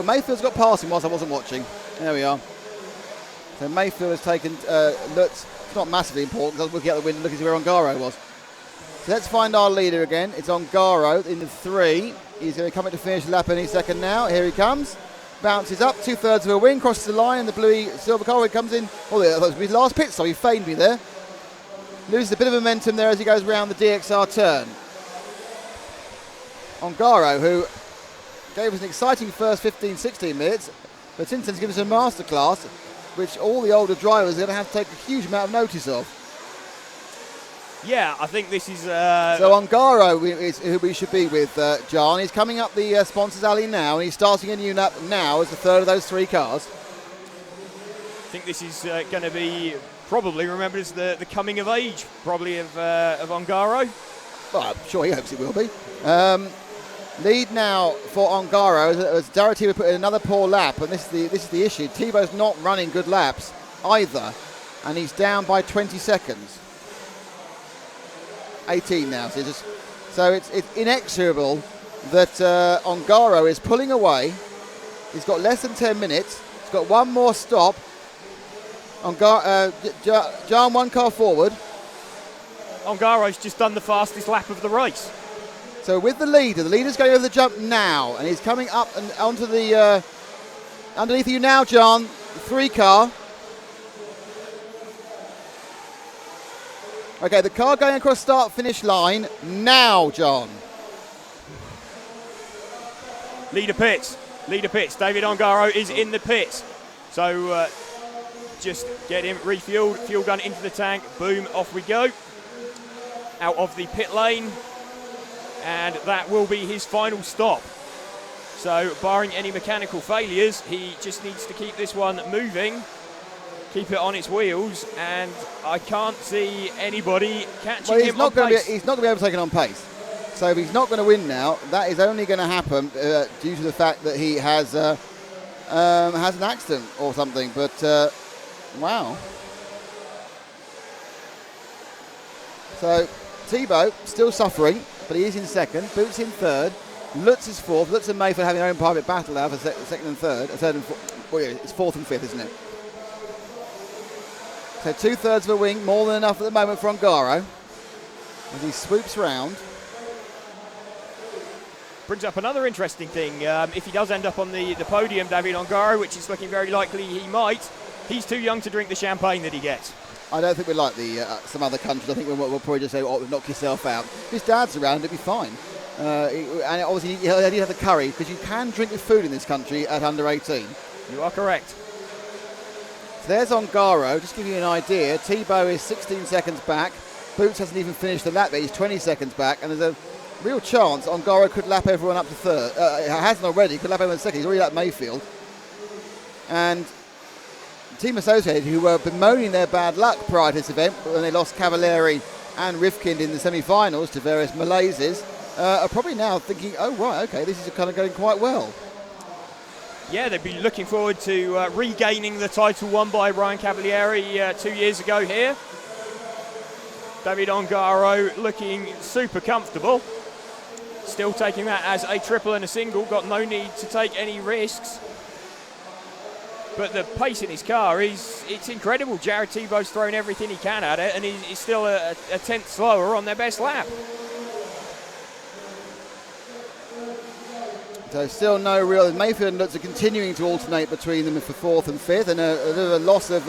Mayfield's got past him whilst I wasn't watching. There we are. So Mayfield has taken Lutz. It's not massively important because I was looking out the window looking to where Ongaro was. So let's find our leader again. It's Ongaro in the 3. He's going to come in to finish the lap any second now. Here he comes. Bounces up, 2/3 of a wing, crosses the line, and the bluey silver car comes in. Oh, that was his last pit, so he feigned me there. Loses a bit of momentum there as he goes around the DXR turn. Ongaro, who gave us an exciting first 15-16 minutes, but since then he's given us a masterclass, which all the older drivers are going to have to take a huge amount of notice of. Yeah, I think this is... So Ongaro is who we should be with, John. He's coming up the sponsors alley now, and he's starting a new lap now as the third of those 3 cars. I think this is going to be probably remembered as the coming of age, probably, of Ongaro. Well, I'm sure he hopes it will be. Lead now for Ongaro as Tebo put in another poor lap, and this is the issue. Tebo's not running good laps either, and he's down by 20 seconds. 18 now, so it's inexorable that Ongaro is pulling away. He's got less than 10 minutes. He's got one more stop. John, 1 car forward. Ongaro's just done the fastest lap of the race. So with the leader's going over the jump now, and he's coming up and onto the underneath you now, John. The 3 car. Okay, the car going across start-finish line now, John. Leader pits. David Ongaro is in the pits. So just get him refueled, fuel gun into the tank, boom, off we go. Out of the pit lane. And that will be his final stop. So barring any mechanical failures, he just needs to keep this one moving. Keep it on its wheels, and I can't see anybody catching him on pace. He's not going to be able to take it on pace. So if he's not going to win now, that is only going to happen due to the fact that he has an accident or something. But wow. So Tebo still suffering, but he is in second. Boots in third. Lutz is fourth. Lutz and Mayfield having their own private battle now for second and third. Third and fourth. Well, yeah, it's fourth and fifth, isn't it? So 2/3 of a wing, more than enough at the moment for Ongaro as he swoops round. Brings up another interesting thing. If he does end up on the podium, David Ongaro, which is looking very likely he might, he's too young to drink the champagne that he gets. I don't think we're like some other countries. I think we'll probably just say, knock yourself out. His dad's around, it'll be fine. And obviously he'll have the curry, because you can drink with food in this country at under 18. You are correct. There's Ongaro, just to give you an idea. Tebo is 16 seconds back. Boots hasn't even finished the lap, but he's 20 seconds back. And there's a real chance Ongaro could lap everyone up to third. Hasn't already, could lap everyone second. He's already lapped Mayfield. And Team Associated, who were bemoaning their bad luck prior to this event, when they lost Cavalieri and Rifkind in the semi-finals to various malaises, are probably now thinking, oh, right, okay, this is kind of going quite well. Yeah, they'd be looking forward to regaining the title won by Ryan Cavalieri 2 years ago here. David Ongaro looking super comfortable. Still taking that as a triple and a single. Got no need to take any risks. But the pace in his car it's incredible. Jared Tebo's thrown everything he can at it, and he's still a tenth slower on their best lap. So still no real. Mayfield and Lutz are continuing to alternate between them for fourth and fifth, and a loss of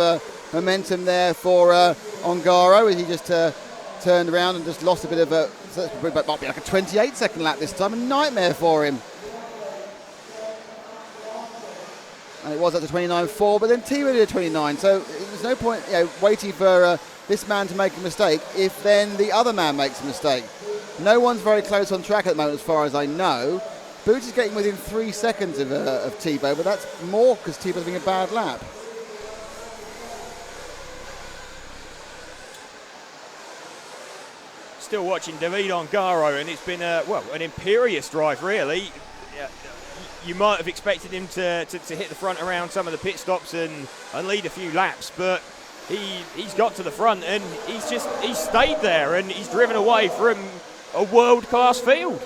momentum there for Ongaro as he just turned around and just lost a bit of a. So that might be like a 28-second lap this time. A nightmare for him. And it was up to 29.4, but then Tebo did a 29. So there's no point waiting for this man to make a mistake if then the other man makes a mistake. No one's very close on track at the moment, as far as I know. Boots is getting within 3 seconds of Tebo, but that's more because Tebo's having a bad lap. Still watching David Ongaro, and it's been an imperious drive, really. You might have expected him to hit the front around some of the pit stops and lead a few laps, but he's got to the front and he's stayed there, and he's driven away from a world-class field.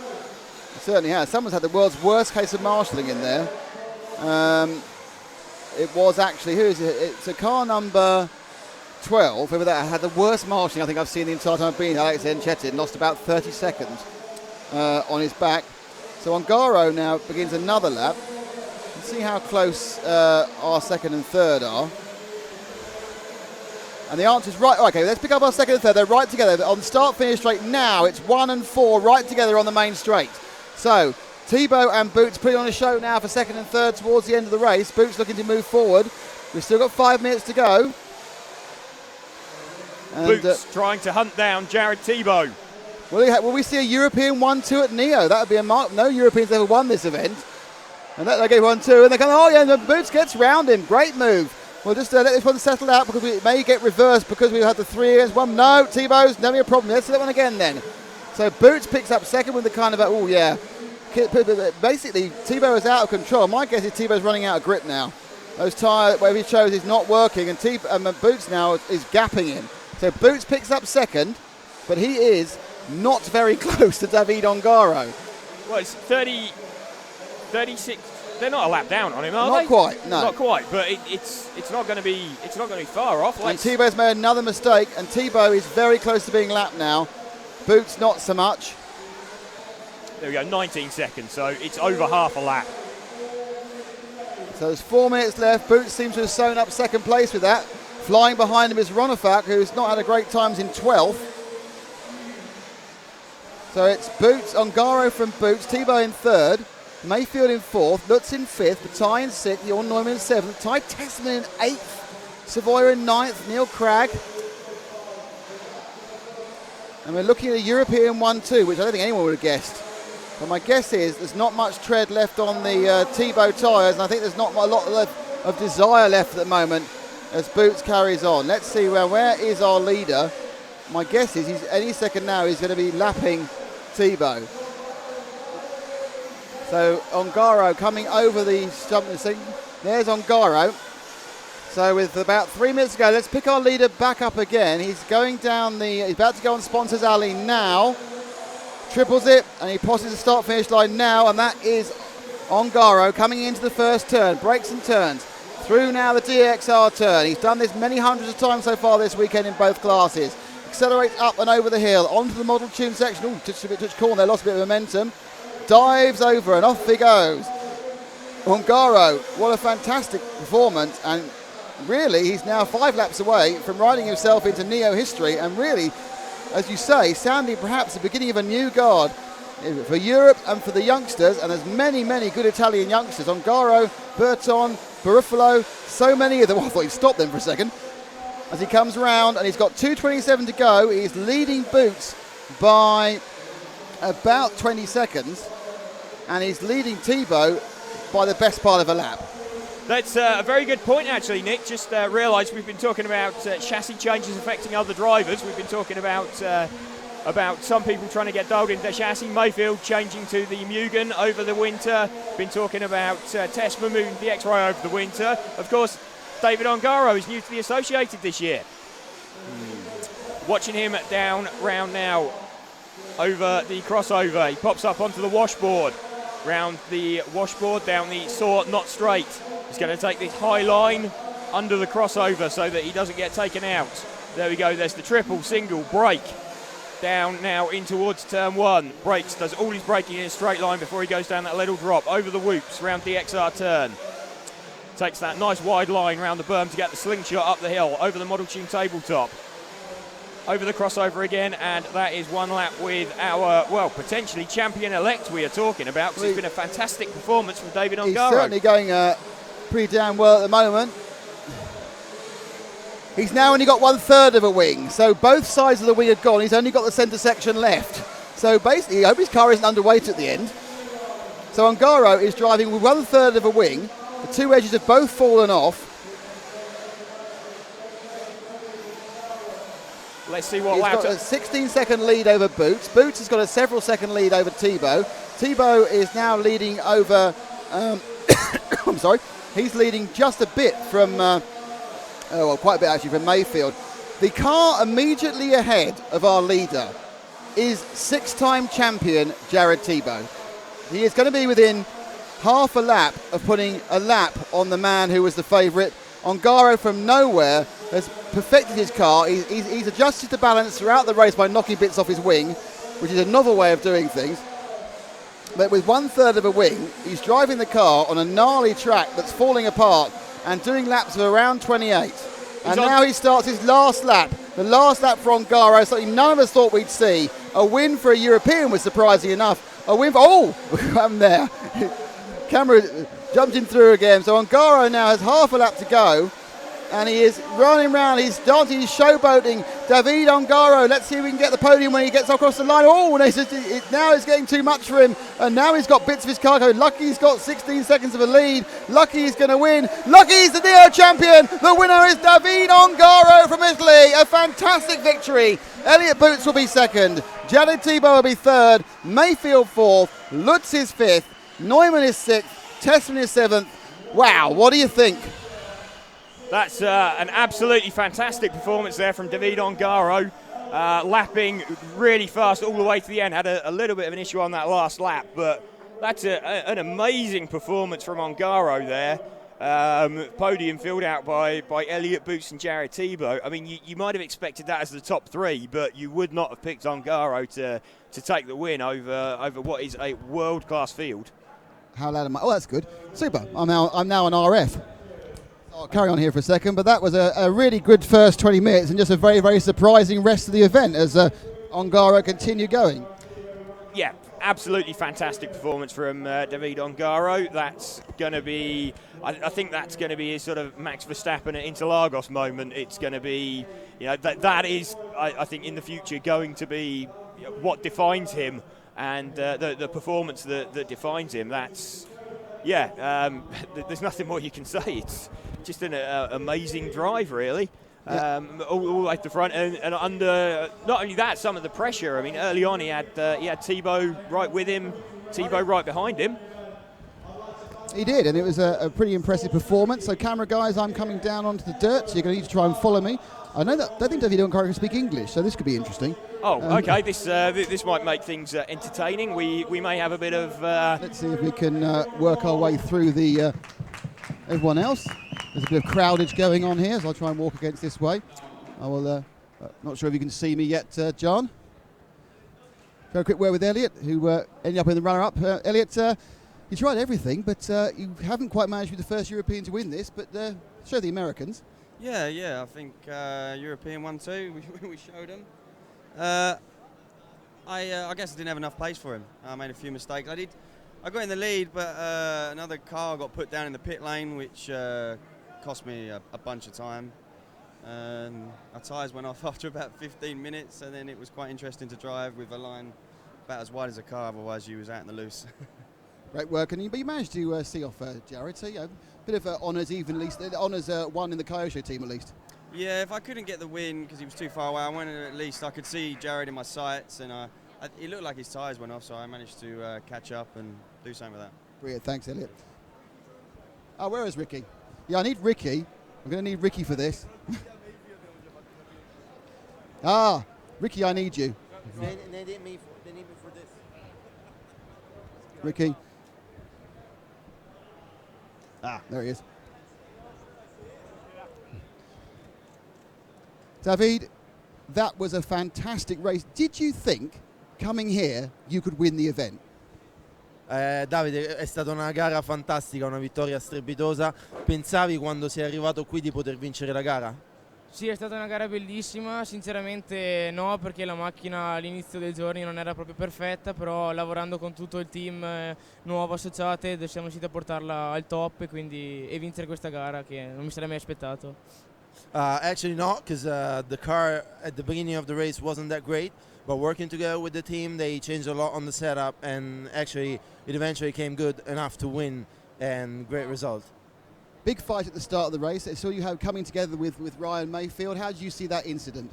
Certainly has. Someone's had the world's worst case of marshalling in there. It was actually, who is it? It's a car number 12, whoever that had the worst marshalling I think I've seen the entire time I've been, Alex Enchetin, lost about 30 seconds on his back. So Ongaro now begins another lap. Let's see how close our second and third are. And the answer is right. Okay, let's pick up our second and third. They're right together. On start-finish straight now, it's 1 and 4 right together on the main straight. So Tebo and Boots putting on a show now for second and third towards the end of the race. Boots looking to move forward. We've still got 5 minutes to go. And, Boots trying to hunt down Jared Tebo. Will we see a European 1-2 at Neo? That would be a mark. No Europeans ever won this event. And they gave 1-2, and they're going, oh yeah, and the Boots gets round him. Great move. We'll just let this one settle out because it may get reversed because we had the 3 against 1. No, Tebo's never a problem. Let's do that one again then. So Boots picks up second with the kind of, oh yeah. Basically, Tebo is out of control. My guess is Tebo's running out of grip now. Those tyres, whatever he chose, is not working, and Boots now is gapping him. So Boots picks up second, but he is not very close to David Ongaro. Well, it's 36. They're not a lap down on him, are they? Not quite, no. Not quite, but it's not going to be far off. And Tebo's made another mistake, and Tebo is very close to being lapped now. Boots not so much. There we go, 19 seconds, so it's over half a lap. So there's 4 minutes left. Boots seems to have sewn up second place with that. Flying behind him is Ronafak, who's not had a great times in 12th. So it's Boots, Ongaro from Boots, Tebo in third, Mayfield in fourth, Lutz in fifth, Bataille in sixth, Jorn Neumann in seventh, Ty Tessman in eighth, Savoy in ninth, Neil Cragg. And we're looking at a European 1-2, which I don't think anyone would have guessed. But my guess is there's not much tread left on the Tebo tyres, and I think there's not a lot of desire left at the moment as Boots carries on. Let's see where is our leader. My guess is he's any second now he's going to be lapping Tebo. So Ongaro coming over the jumping thing. There's Ongaro. So with about 3 minutes to go, let's pick our leader back up again. He's going down he's about to go on Sponsors Alley now. Triples it, and he crosses the start-finish line now, and that is Ongaro coming into the first turn. Brakes and turns. Through now the DXR turn. He's done this many hundreds of times so far this weekend in both classes. Accelerates up and over the hill, onto the model tune section. Ooh, touch corner there, lost a bit of momentum. Dives over and off he goes. Ongaro, what a fantastic performance, and really he's now 5 laps away from riding himself into Neo history, and really, as you say, sounding perhaps the beginning of a new guard for Europe and for the youngsters, and there's many, many good Italian youngsters. Ongaro, Berton, Barufalo, so many of them. I thought he'd stop them for a second. As he comes round, and he's got 2:27 to go. He's leading Boots by about 20 seconds, and he's leading Tebo by the best part of a lap. That's a very good point, actually, Nick. Just realised we've been talking about chassis changes affecting other drivers. We've been talking about some people trying to get dialed into their chassis. Mayfield changing to the Mugen over the winter. Been talking about Tessman moving to the X-Ray over the winter. Of course, David Ongaro is new to the Associated this year. Watching him down round now over the crossover. He pops up onto the washboard. Round the washboard, down the saw, not straight. He's going to take this high line under the crossover so that he doesn't get taken out. There we go, there's the triple, single, brake. Down now in towards turn 1. Brakes, does all his braking in a straight line before he goes down that little drop. Over the whoops, round the XR turn. Takes that nice wide line round the berm to get the slingshot up the hill. Over the Model Tune tabletop. Over the crossover again, and that is 1 lap with our, well, potentially champion-elect we are talking about, because it's been a fantastic performance from David Ongaro. He's certainly going pretty damn well at the moment. He's now only got 1/3 of a wing, so both sides of the wing are gone. He's only got the centre section left. So basically, I hope his car isn't underweight at the end. So Ongaro is driving with 1/3 of a wing. The 2 edges have both fallen off. Let's see what He's got a 16-second lead over Boots. Boots has got a several-second lead over Tebo. Tebo is now leading over... I'm sorry. He's leading just a bit from... quite a bit actually from Mayfield. The car immediately ahead of our leader is 6-time champion Jared Tebo. He is going to be within half a lap of putting a lap on the man who was the favourite. Ongaro from nowhere has perfected his car. He's adjusted the balance throughout the race by knocking bits off his wing, which is a novel way of doing things. But with 1/3 of a wing, he's driving the car on a gnarly track that's falling apart and doing laps of around 28. And now he starts his last lap. The last lap for Ongaro, something none of us thought we'd see. A win for a European was surprising enough. A win for, what happened there? Camera jumped him through again. So Ongaro now has half a lap to go. And he is running around, he's dancing, he's showboating. David Ongaro, let's see if we can get the podium when he gets across the line. Now it's getting too much for him. And now he's got bits of his car going. Lucky he's got 16 seconds of a lead. Lucky he's going to win. Lucky he's the Neo champion. The winner is David Ongaro from Italy. A fantastic victory. Elliott Boots will be second. Jared Tebo will be third. Mayfield fourth. Lutz is fifth. Neumann is sixth. Tessman is seventh. Wow, what do you think? That's an absolutely fantastic performance there from David Ongaro, lapping really fast all the way to the end. Had a little bit of an issue on that last lap, but that's an amazing performance from Ongaro there. Podium filled out by Elliott Boots and Jared Tebo. I mean, you might have expected that as the top three, but you would not have picked Ongaro to take the win over what is a world-class field. How loud am I? Oh, that's good. Super. I'm now an RF. I'll carry on here for a second, but that was a really good first 20 minutes and just a very, very surprising rest of the event as Ongaro continued going. Yeah, absolutely fantastic performance from David Ongaro. That's going to be, I think that's going to be his sort of Max Verstappen at Interlagos moment. It's going to be, that is, I think, in the future going to be what defines him and the performance that defines him. That's, there's nothing more you can say. It's just an amazing drive, really. All the way to the front, and under not only that, some of the pressure. I mean, early on he had Tebo right with him, Tebo right behind him. He did, and it was a pretty impressive performance. So, camera guys, I'm coming down onto the dirt, so you're going to need to try and follow me. I don't think David Ongaro can speak English, so this could be interesting. Oh, okay. This might make things entertaining. We may have a bit of. Let's see if we can work our way through the everyone else. There's a bit of crowdage going on here, so I'll try and walk against this way. I will. Not sure if you can see me yet, John. Very quick word with Elliott, who ended up in the runner-up. Elliott, you tried everything, but you haven't quite managed to be the first European to win this. But show the Americans. Yeah. I think European won too. We showed them. I guess I didn't have enough pace for him. I made a few mistakes. I got in the lead, but another car got put down in the pit lane, which cost me a bunch of time. Our tyres went off after about 15 minutes, and then it was quite interesting to drive with a line about as wide as a car. Otherwise, you was out in the loose. Great work, but you managed to see off Jared. So a bit of honours, honours won in the Kyosho team at least. Yeah, if I couldn't get the win because he was too far away, I wanted at least I could see Jared in my sights, and it looked like his tyres went off, so I managed to catch up and do something with that. Brilliant, thanks, Elliott. Where is Ricky? Yeah, I need Ricky. I'm going to need Ricky for this. Ricky, I need you. They need me for this. Ricky. There he is. David, that was a fantastic race. Did you think, coming here, you could win the event? Davide, è stata una gara fantastica, una vittoria strepitosa. Pensavi quando sei arrivato qui di poter vincere la gara? Sì, è stata una gara bellissima, sinceramente no, perché la macchina all'inizio dei giorni non era proprio perfetta, però lavorando con tutto il team nuovo associate siamo riusciti a portarla al top e vincere questa gara che non mi sarei mai aspettato. Actually not, because the car at the beginning of the race wasn't that great, but working together with the team, they changed a lot on the setup, and actually it eventually came good enough to win, and great result. Big fight at the start of the race. I saw you coming together with Ryan Mayfield. How did you see that incident?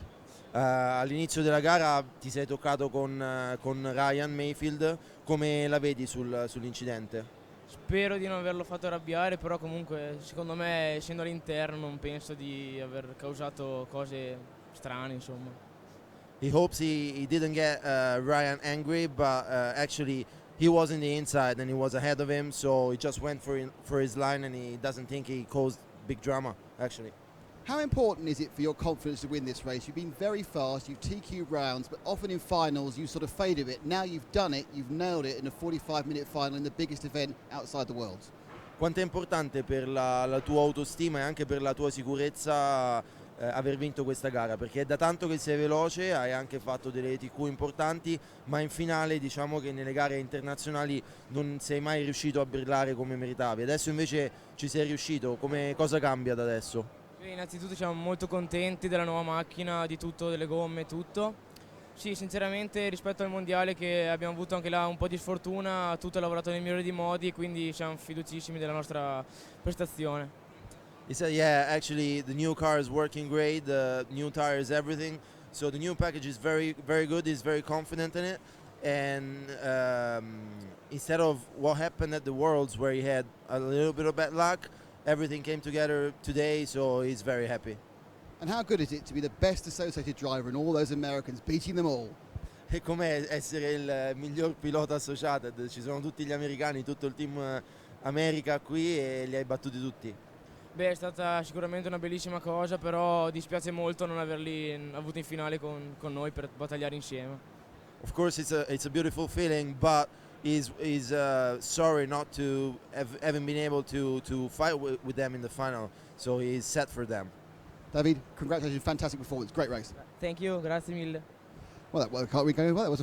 All'inizio della gara ti sei toccato con Ryan Mayfield, come la vedi sull'incidente? Spero di non averlo fatto arrabbiare, però comunque secondo me, essendo all'interno, non penso di aver causato cose strane, insomma. He hopes he didn't get Ryan angry, but actually he was in the inside and he was ahead of him, so he just went for his line, and he doesn't think he caused big drama, actually. How important is it for your confidence to win this race? You've been very fast, you've TQ'd rounds, but often in finals you sort of fade a bit. Now you've done it, you've nailed it in a 45-minute final in the biggest event outside the world. Quanto è importante per la tua autostima e anche per la tua sicurezza aver vinto questa gara, perché è da tanto che sei veloce, hai anche fatto delle TQ importanti, ma in finale diciamo che nelle gare internazionali non sei mai riuscito a brillare come meritavi. Adesso invece ci sei riuscito, cosa cambia da adesso? Innanzitutto siamo molto contenti della nuova macchina, di tutto, delle gomme, tutto. Sì, sinceramente rispetto al mondiale che abbiamo avuto anche là un po' di sfortuna, tutto è lavorato nel migliore dei modi, quindi siamo fiducissimi della nostra prestazione. He said, yeah, actually the new car is working great, the new tires, everything. So the new package is very, very good. He's very confident in it. And instead of what happened at the Worlds where he had a little bit of bad luck, everything came together today, so he's very happy. And how good is it to be the best associated driver in all those Americans, beating them all? E com'è essere il miglior pilota associated? Ci sono tutti gli americani, tutto il team America qui e li hai battuti tutti. Beh, è stata sicuramente una bellissima cosa, però dispiace molto non averli avuto in finale con noi per battagliare insieme. Of course it's a beautiful feeling, but he's sorry not to haven't been able to fight with them in the final, so he's set for them. David, congratulations, fantastic performance, great race. Thank you, grazie mille. Well, can't we go? Well, that was a